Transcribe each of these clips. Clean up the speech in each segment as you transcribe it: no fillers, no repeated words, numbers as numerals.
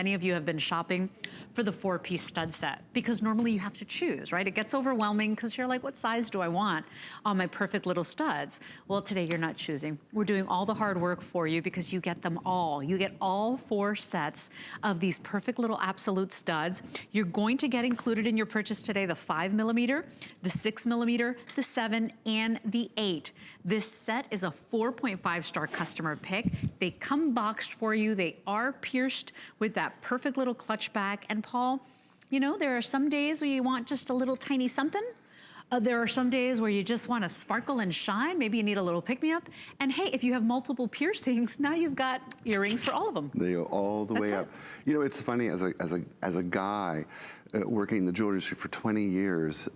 Many of you have been shopping for the 4-piece stud set because normally you have to choose, right? It gets overwhelming because you're like, what size do I want on my perfect little studs? Well, today you're not choosing. We're doing all the hard work for you because you get them all. You get all 4 sets of these perfect little absolute studs. You're going to get included in your purchase today the 5mm, the 6mm, the 7, and the 8. This set is a 4.5-star customer pick. They come boxed for you. They are pierced with that perfect little clutch back. And Paul, you know, there are some days where you want just a little tiny something. There are some days where you just want to sparkle and shine. Maybe you need a little pick-me-up. And hey, if you have multiple piercings, now you've got earrings for all of them. They go all the way up. You know, it's funny, as a guy working in the jewelry industry for 20 years,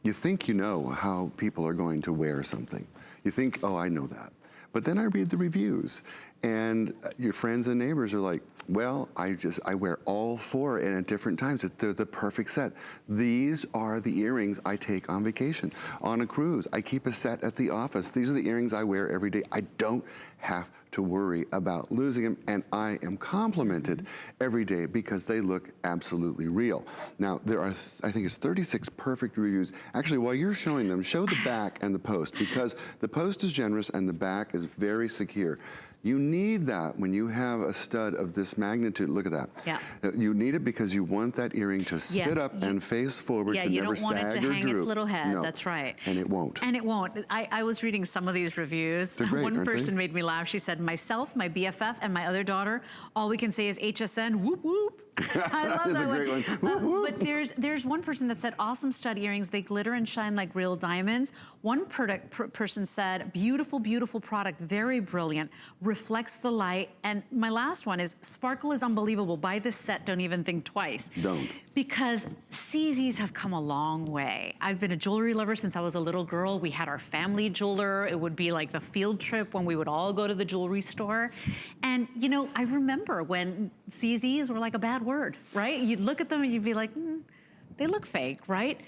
you think you know how people are going to wear something. You think, oh, I know that. But then I read the reviews, and your friends and neighbors are like, well, I wear all 4 and at different times. They're the perfect set. These are the earrings I take on vacation. On a cruise, I keep a set at the office. These are the earrings I wear every day. I don't have to worry about losing them, and I am complimented every day because they look absolutely real. Now, there are, I think it's 36 perfect reviews. Actually, while you're showing them, show the back and the post, because the post is generous and the back is very secure. You need that when you have a stud of this magnitude. Look at that. Yeah. You need it because you want that earring to sit up and face forward, to never sag or droop. Yeah, you don't want it to hang its little head. No. That's right. And it won't. And it won't. I was reading some of these reviews. They're great, One person made me laugh. She said, myself, my BFF, and my other daughter, all we can say is HSN, whoop, whoop. I love that one. Whoop, whoop. But there's one person that said, awesome stud earrings. They glitter and shine like real diamonds. One person said, beautiful, beautiful product, very brilliant, reflects the light. And my last one is, sparkle is unbelievable. Buy this set, don't even think twice. Don't. Because CZs have come a long way. I've been a jewelry lover since I was a little girl. We had our family jeweler. It would be like the field trip when we would all go to the jewelry store. And you know, I remember when CZs were like a bad word, right? You'd look at them and you'd be like, they look fake, right?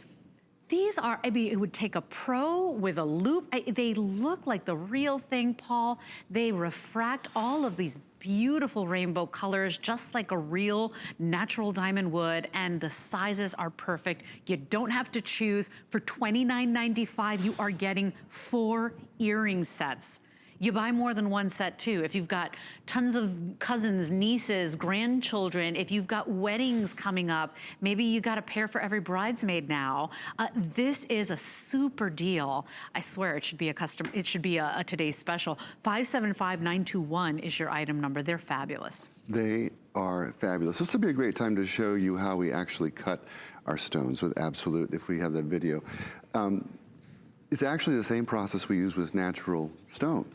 These are, I mean, it would take a pro with a loop. They look like the real thing, Paul. They refract all of these beautiful rainbow colors, just like a real natural diamond would, and the sizes are perfect. You don't have to choose. For $29.95, you are getting 4 earring sets. You buy more than one set too. If you've got tons of cousins, nieces, grandchildren, if you've got weddings coming up, maybe you got a pair for every bridesmaid now. This is a super deal. I swear it should be a today's special. 575921 is your item number. They're fabulous. They are fabulous. This will be a great time to show you how we actually cut our stones with Absolute, if we have that video. It's actually the same process we use with natural stone.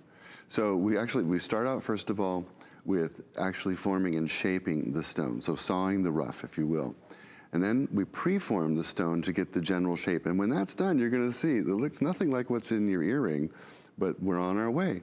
So we start out, first of all, with actually forming and shaping the stone, so sawing the rough, if you will. And then we preform the stone to get the general shape. And when that's done, you're gonna see it looks nothing like what's in your earring, but we're on our way.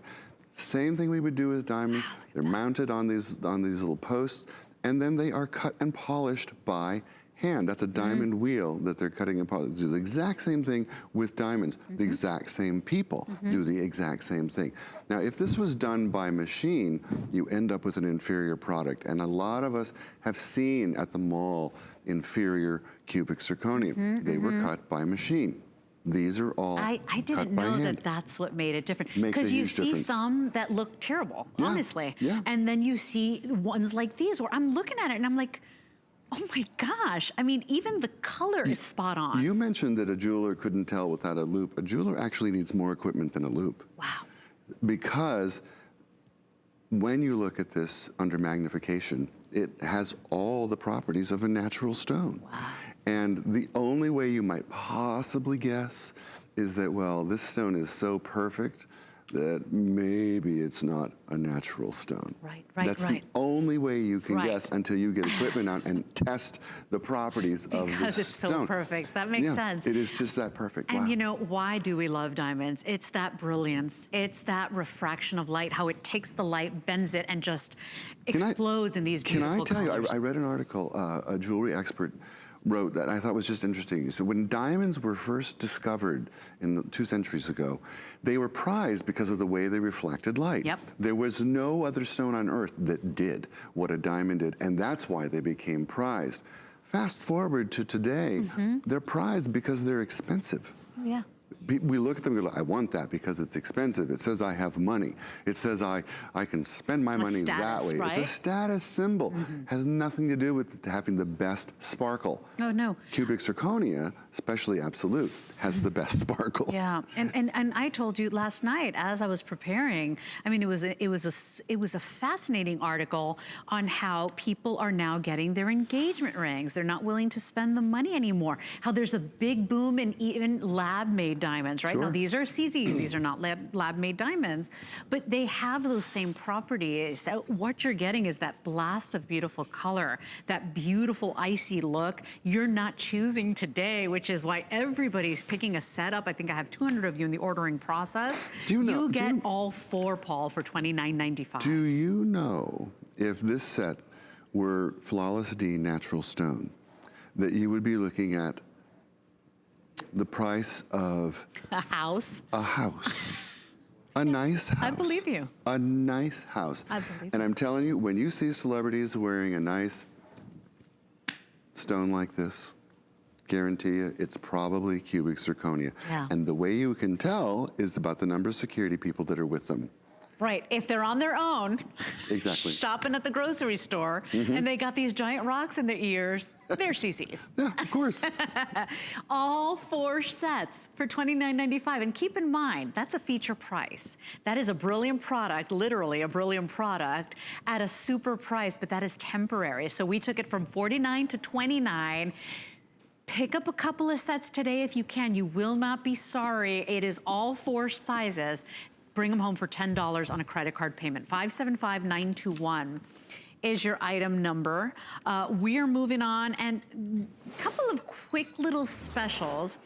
Same thing we would do with diamonds. They're mounted on these little posts, and then they are cut and polished by hand. That's a diamond wheel that they're cutting and polishing. Do the exact same thing with diamonds. The exact same people do the exact same thing. Now, if this was done by machine, you end up with an inferior product. And a lot of us have seen at the mall inferior cubic zirconium. They were cut by machine. These are all I didn't know that that's what made it different. Because you see some that look terrible, honestly. Yeah. And then you see ones like these where I'm looking at it and I'm like, oh my gosh. I mean, even the color is spot on. You mentioned that a jeweler couldn't tell without a loop. A jeweler actually needs more equipment than a loop. Wow. Because when you look at this under magnification, it has all the properties of a natural stone. Wow. And the only way you might possibly guess is that, well, this stone is so perfect that maybe it's not a natural stone. Right. That's the only way you can guess until you get equipment out and test the properties of the stone. Because it's so perfect. That makes sense. It is just that perfect. And you know, why do we love diamonds? It's that brilliance. It's that refraction of light, how it takes the light, bends it, and just explodes in these beautiful colors. Can I tell you, I read an article, a jewelry expert wrote that I thought was just interesting. He said, when diamonds were first discovered 2 centuries ago, they were prized because of the way they reflected light. Yep. There was no other stone on earth that did what a diamond did, and that's why they became prized. Fast forward to today, they're prized because they're expensive. Yeah. We look at them and go, I want that because it's expensive. It says I have money. It says I can spend my money status, that way. right? It's a status symbol. Has nothing to do with having the best sparkle. Oh, no. Cubic zirconia, especially absolute, has the best sparkle. Yeah, and I told you last night as I was preparing, I mean, it was a fascinating article on how people are now getting their engagement rings. They're not willing to spend the money anymore. How there's a big boom in even lab-made diamonds, right? Sure. Now, these are CZs, these are not lab-made diamonds, but they have those same properties. So what you're getting is that blast of beautiful color, that beautiful icy look. You're not choosing today, which is why everybody's picking a set up. I think I have 200 of you in the ordering process. You get all 4, Paul, for $29.95. Do you know if this set were Flawless D natural stone, that you would be looking at the price of a house? A house. A nice house. I believe you. A nice house. I believe you. And I'm telling you, when you see celebrities wearing a nice stone like this, guarantee you it's probably cubic zirconia. Yeah. And the way you can tell is about the number of security people that are with them. Right, if they're on their own, exactly, shopping at the grocery store, and they got these giant rocks in their ears, they're CCs. Yeah, of course. All 4 sets for $29.95. And keep in mind, that's a feature price. That is a brilliant product, literally a brilliant product, at a super price, but that is temporary. So we took it from $49 to $29. Pick up a couple of sets today if you can. You will not be sorry. It is all 4 sizes. Bring them home for $10 on a credit card payment. 575921 is your item number. We are moving on, and a couple of quick little specials.